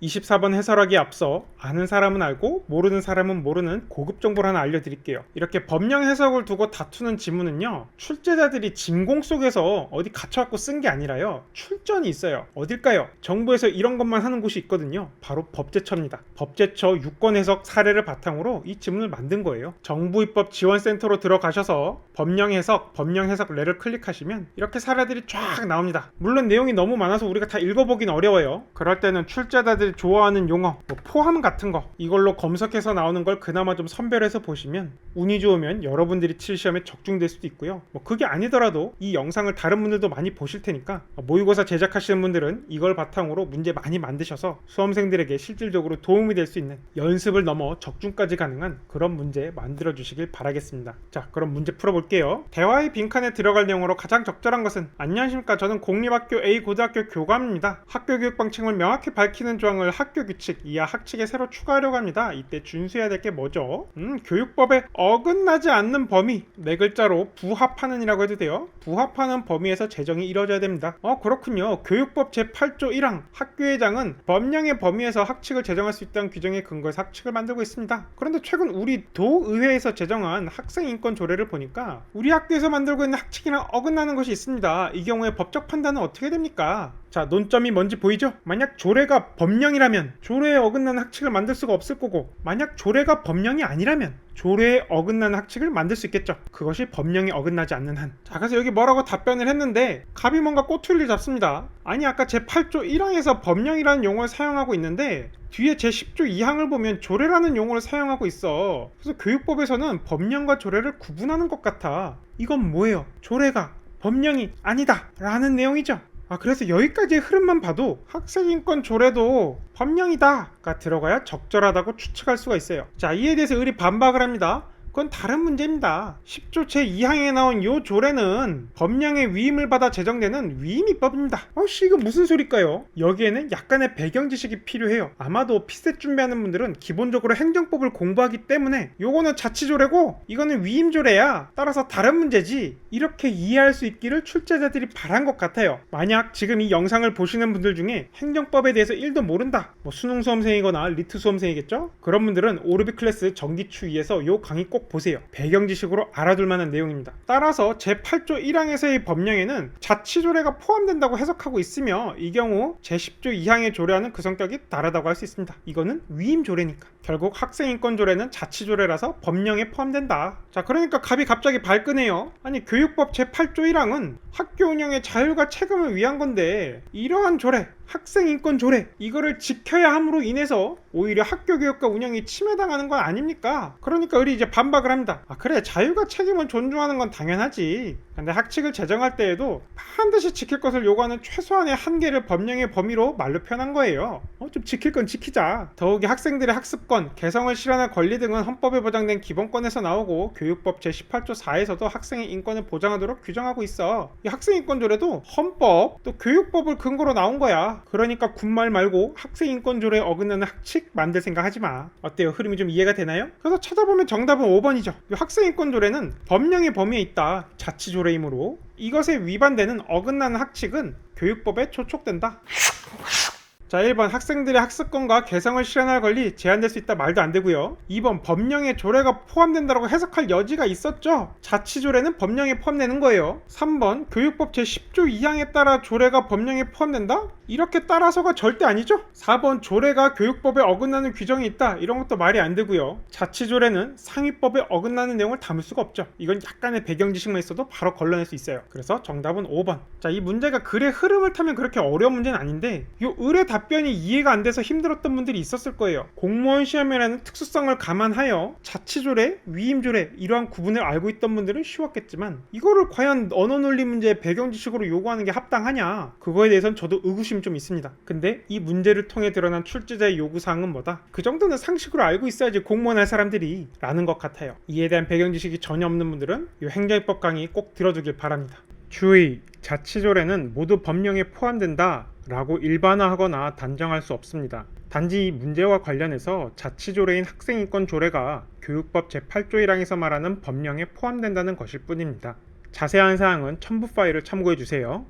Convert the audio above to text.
24번 해설하기에 앞서 아는 사람은 알고 모르는 사람은 모르는 고급 정보를 하나 알려드릴게요. 이렇게 법령 해석을 두고 다투는 지문은요, 출제자들이 진공 속에서 어디 갇혀갖고 쓴 게 아니라요, 출전이 있어요. 어딜까요? 정부에서 이런 것만 하는 곳이 있거든요. 바로 법제처입니다. 법제처 유권 해석 사례를 바탕으로 이 지문을 만든 거예요. 정부입법 지원센터로 들어가셔서 법령 해석례를 클릭하시면 이렇게 사례들이 쫙 나옵니다. 물론 내용이 너무 많아서 우리가 다 읽어보긴 어려워요. 그럴 때는 출제자들이 좋아하는 용어, 포함 같은 거 이걸로 검색해서 나오는 걸 그나마 좀 선별해서 보시면 운이 좋으면 여러분들이 칠 시험에 적중될 수도 있고요. 그게 아니더라도 이 영상을 다른 분들도 많이 보실 테니까 모의고사 제작하시는 분들은 이걸 바탕으로 문제 많이 만드셔서 수험생들에게 실질적으로 도움이 될 수 있는, 연습을 넘어 적중까지 가능한 그런 문제 만들어 주시길 바라겠습니다. 자, 그럼 문제 풀어볼게요. 대화의 빈칸에 들어갈 내용으로 가장 적절한 것은 안녕하십니까, 저는 공립학교 A 고등학교 교감입니다. 학교 교육 방침을 명확히 밝히는 조항을 학교 규칙 이하 학칙에 새로 추가하려고 합니다. 이때 준수해야 될 게 뭐죠? 교육법에 어긋나지 않는 범위, 네 글자로 부합하는 이라고 해도 돼요. 부합하는 범위에서 제정이 이루어져야 됩니다. 그렇군요. 교육법 제8조 1항 학교회장은 법령의 범위에서 학칙을 제정할 수 있다는 규정에 근거해서 학칙을 만들고 있습니다. 그런데 최근 우리 도의회에서 제정한 학생인권 조례를 보니까 우리 학교에서 만들고 있는 학칙이랑 어긋나는 것이 있습니다. 이 경우에 법적 판단은 어떻게 됩니까? 자, 논점이 뭔지 보이죠? 만약 조례가 법령이라면 조례에 어긋나는 학칙을 만들 수가 없을 거고, 만약 조례가 법령이 아니라면 조례에 어긋나는 학칙을 만들 수 있겠죠. 그것이 법령에 어긋나지 않는 한. 자, 그래서 여기 뭐라고 답변을 했는데 갑이 뭔가 꼬투리를 잡습니다. 아니, 아까 제8조 1항에서 법령이라는 용어를 사용하고 있는데 뒤에 제10조 2항을 보면 조례라는 용어를 사용하고 있어. 그래서 교육법에서는 법령과 조례를 구분하는 것 같아. 이건 뭐예요? 조례가 법령이 아니다 라는 내용이죠. 그래서 여기까지의 흐름만 봐도 학생인권 조례도 법령이다가 들어가야 적절하다고 추측할 수가 있어요. 자, 이에 대해서 의리 반박을 합니다. 그건 다른 문제입니다. 10조 제2항에 나온 이 조례는 법령의 위임을 받아 제정되는 위임입법입니다. 이거 무슨 소리일까요? 여기에는 약간의 배경 지식이 필요해요. 아마도 피셋 준비하는 분들은 기본적으로 행정법을 공부하기 때문에 요거는 자치조례고 이거는 위임조례야, 따라서 다른 문제지, 이렇게 이해할 수 있기를 출제자들이 바란 것 같아요. 만약 지금 이 영상을 보시는 분들 중에 행정법에 대해서 1도 모른다, 수능 수험생이거나 리트 수험생이겠죠? 그런 분들은 오르비 클래스 정기추 2에서 요 강의 꼭 보세요. 배경 지식으로 알아둘 만한 내용입니다. 따라서 제8조 1항에서의 법령에는 자치조례가 포함된다고 해석하고 있으며, 이 경우 제10조 2항의 조례와는 그 성격이 다르다고 할 수 있습니다. 이거는 위임조례니까. 결국 학생인권조례는 자치조례라서 법령에 포함된다. 자, 그러니까 갑이 갑자기 발끈해요. 아니, 교육법 제8조 1항은 학교 운영의 자율과 책임을 위한 건데 이러한 조례, 학생인권 조례, 이거를 지켜야 함으로 인해서 오히려 학교 교육과 운영이 침해당하는 건 아닙니까? 그러니까 우리 이제 반박을 합니다. 그래, 자율과 책임을 존중하는 건 당연하지. 근데 학칙을 제정할 때에도 반드시 지킬 것을 요구하는 최소한의 한계를 법령의 범위로 말로 표현한 거예요. 좀 지킬 건 지키자. 더욱이 학생들의 학습권, 개성을 실현할 권리 등은 헌법에 보장된 기본권에서 나오고 교육법 제18조 4에서도 학생의 인권을 보장하도록 규정하고 있어. 이 학생인권조례도 헌법, 또 교육법을 근거로 나온 거야. 그러니까 군말 말고 학생인권조례에 어긋나는 학칙 만들 생각 하지 마. 어때요? 흐름이 좀 이해가 되나요? 그래서 찾아보면 정답은 5번이죠. 학생인권조례는 법령의 범위에 있다. 자치조례이므로 이것에 위반되는 어긋나는 학칙은 교육법에 초촉된다. 자, 1번 학생들의 학습권과 개성을 실현할 권리 제한될 수 있다, 말도 안 되고요. 2번 법령에 조례가 포함된다고 해석할 여지가 있었죠. 자치조례는 법령에 포함되는 거예요. 3번 교육법 제10조 2항에 따라 조례가 법령에 포함된다? 이렇게 따라서가 절대 아니죠. 4번 조례가 교육법에 어긋나는 규정이 있다, 이런 것도 말이 안 되고요. 자치조례는 상위법에 어긋나는 내용을 담을 수가 없죠. 이건 약간의 배경 지식만 있어도 바로 걸러낼 수 있어요. 그래서 정답은 5번. 자, 이 문제가 글의 흐름을 타면 그렇게 어려운 문제는 아닌데 이 을의 답변이 이해가 안 돼서 힘들었던 분들이 있었을 거예요. 공무원 시험이라는 특수성을 감안하여 자치조례, 위임조례 이러한 구분을 알고 있던 분들은 쉬웠겠지만 이거를 과연 언어논리 문제의 배경 지식으로 요구하는 게 합당하냐, 그거에 대해서는 저도 의구심이 좀 있습니다. 근데 이 문제를 통해 드러난 출제자의 요구사항은 뭐다? 그 정도는 상식으로 알고 있어야지 공무원 할 사람들이 라는 것 같아요. 이에 대한 배경 지식이 전혀 없는 분들은 이 행정입법 강의 꼭 들어두길 바랍니다. 주의! 자치조례는 모두 법령에 포함된다 라고 일반화하거나 단정할 수 없습니다. 단지 이 문제와 관련해서 자치조례인 학생인권 조례가 교육법 제8조 1항에서 말하는 법령에 포함된다는 것일 뿐입니다. 자세한 사항은 첨부 파일을 참고해 주세요.